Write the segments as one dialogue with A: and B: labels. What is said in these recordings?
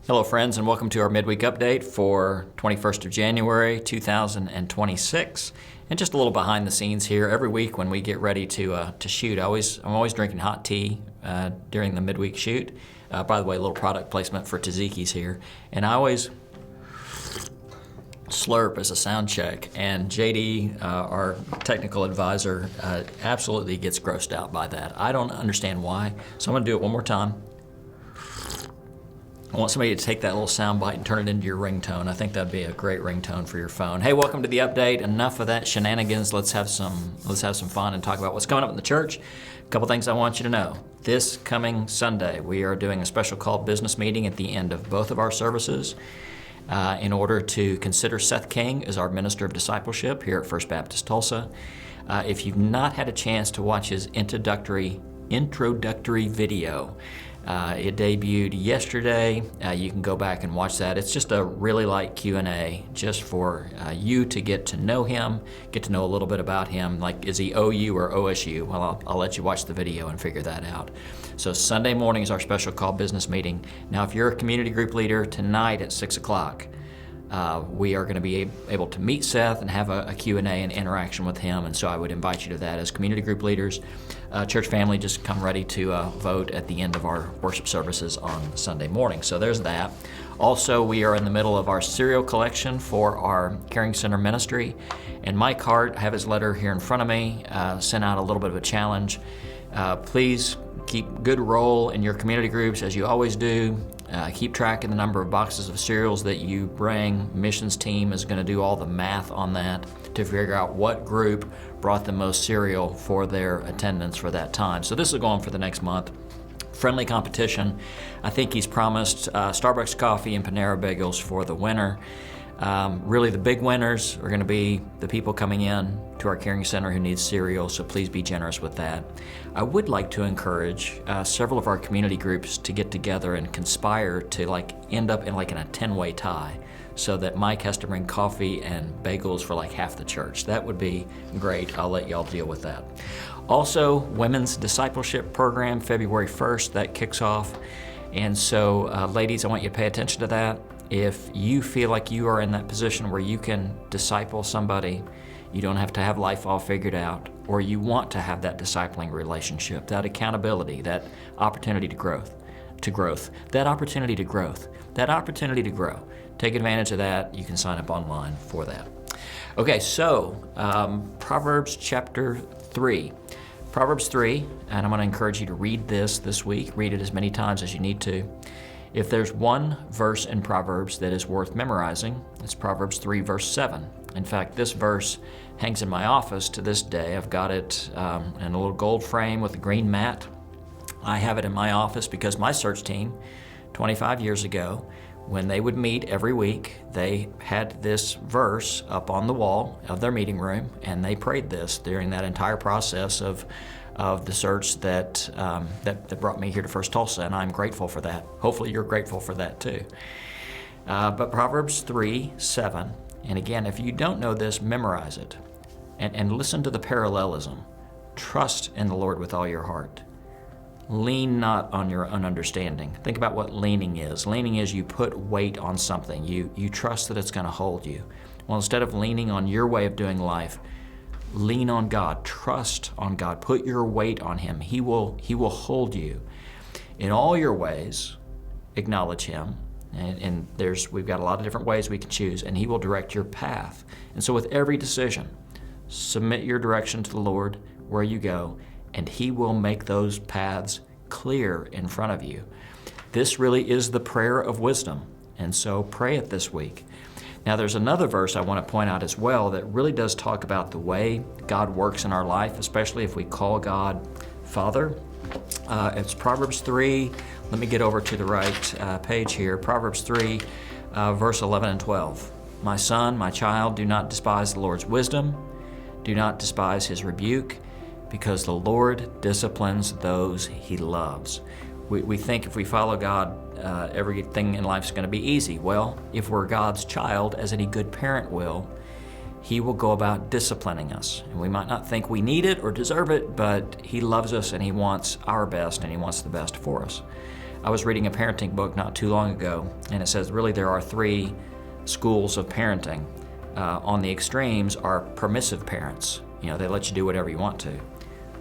A: Hello friends, and welcome to our midweek update for 21st of January 2026. And just a little behind the scenes here. Every week when we get ready to shoot, I'm always drinking hot tea during the midweek shoot. By the way, a little product placement for Tzatziki's here. And I always slurp as a sound check, and JD, our technical advisor, absolutely gets grossed out by that. I don't understand why, so I'm gonna do it one more time. I want somebody to take that little sound bite and turn it into your ringtone. I think that'd be a great ringtone for your phone. Hey, welcome to the update. Enough of that shenanigans. Let's have some fun and talk about what's coming up in the church. A couple things I want you to know. This coming Sunday, we are doing a special called business meeting at the end of both of our services in order to consider Seth King as our minister of discipleship here at First Baptist Tulsa. If you've not had a chance to watch his introductory video, it debuted yesterday. You can go back and watch that. It's just a really light Q&A just for you to get to know him, get to know a little bit about him. Like, is he OU or OSU? Well, I'll let you watch the video and figure that out. So Sunday morning is our special call business meeting. Now, if you're a community group leader, tonight at 6 o'clock, we are going to be able to meet Seth and have a Q&A and interaction with him, and so I would invite you to that as community group leaders. Church family, just come ready to vote at the end of our worship services on Sunday morning. So there's that. Also, we are in the middle of our cereal collection for our Caring Center ministry, and Mike Hart, I have his letter here in front of me, sent out a little bit of a challenge. Please keep good roll in your community groups as you always do. Keep track of the number of boxes of cereals that you bring. Missions team is going to do all the math on that to figure out what group brought the most cereal for their attendance for that time. So this will go on for the next month. Friendly competition. I think he's promised Starbucks coffee and Panera bagels for the winner. Really, the big winners are going to be the people coming in to our Caring Center who need cereal, so please be generous with that. I would like to encourage several of our community groups to get together and conspire to end up in a 10-way tie, so that Mike has to bring coffee and bagels for half the church. That would be great. I'll let y'all deal with that. Also, Women's Discipleship Program, February 1st, that kicks off. And so, ladies, I want you to pay attention to that. If you feel like you are in that position where you can disciple somebody, you don't have to have life all figured out, or you want to have that discipling relationship, that accountability, that opportunity to growth, that opportunity to grow. Take advantage of that. You can sign up online for that. Okay, so Proverbs chapter 3. Proverbs 3, and I'm going to encourage you to read this week. Read it as many times as you need to. If there's one verse in Proverbs that is worth memorizing, it's Proverbs 3, verse 7. In fact, this verse hangs in my office to this day. I've got it in a little gold frame with a green mat. I have it in my office because my search team, 25 years ago, when they would meet every week, they had this verse up on the wall of their meeting room, and they prayed this during that entire process of the search that brought me here to First Tulsa, and I'm grateful for that. Hopefully you're grateful for that too. But Proverbs 3, 7, and again, if you don't know this, memorize it, and listen to the parallelism. Trust in the Lord with all your heart. Lean not on your own understanding. Think about what leaning is. Leaning is you put weight on something. You trust that it's going to hold you. Well, instead of leaning on your way of doing life, lean on God. Trust on God. Put your weight on Him. He will hold you. In all your ways, acknowledge Him. And we've got a lot of different ways we can choose, and He will direct your path. And so with every decision, submit your direction to the Lord where you go, and He will make those paths clear in front of you. This really is the prayer of wisdom, and so pray it this week. Now, there's another verse I want to point out as well that really does talk about the way God works in our life, especially if we call God Father. It's Proverbs 3. Let me get over to the right page here. Proverbs 3, verse 11 and 12. My son, my child, do not despise the Lord's wisdom. Do not despise His rebuke, because the Lord disciplines those He loves. We think if we follow God, everything in life is going to be easy. Well, if we're God's child, as any good parent will, He will go about disciplining us. And we might not think we need it or deserve it, but He loves us and He wants our best and He wants the best for us. I was reading a parenting book not too long ago, and it says really there are three schools of parenting. On the extremes are permissive parents. They let you do whatever you want to.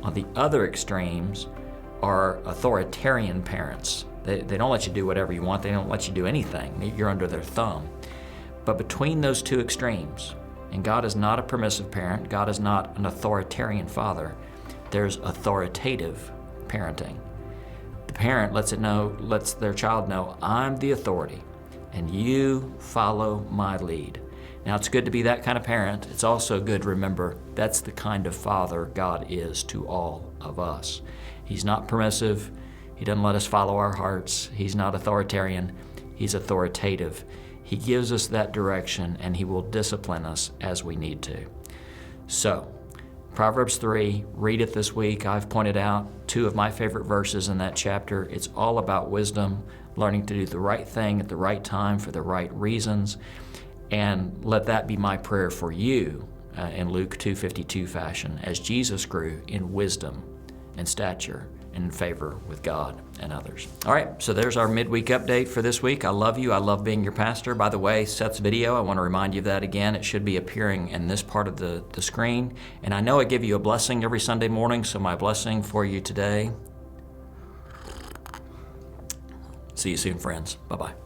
A: On the other extremes are authoritarian parents. They don't let you do whatever you want. They don't let you do anything. You're under their thumb. But between those two extremes, and God is not a permissive parent, God is not an authoritarian father, there's authoritative parenting. The parent lets their child know, I'm the authority, and you follow my lead. Now, it's good to be that kind of parent. It's also good to remember that's the kind of father God is to all of us. He's not permissive. He doesn't let us follow our hearts. He's not authoritarian. He's authoritative. He gives us that direction, and he will discipline us as we need to. So, Proverbs 3, read it this week. I've pointed out two of my favorite verses in that chapter. It's all about wisdom, learning to do the right thing at the right time for the right reasons. And let that be my prayer for you in Luke 2:52 fashion, as Jesus grew in wisdom and stature and in favor with God and others. All right, so there's our midweek update for this week. I love you. I love being your pastor. By the way, Seth's video, I want to remind you of that again. It should be appearing in this part of the screen. And I know I give you a blessing every Sunday morning, so my blessing for you today. See you soon, friends. Bye-bye.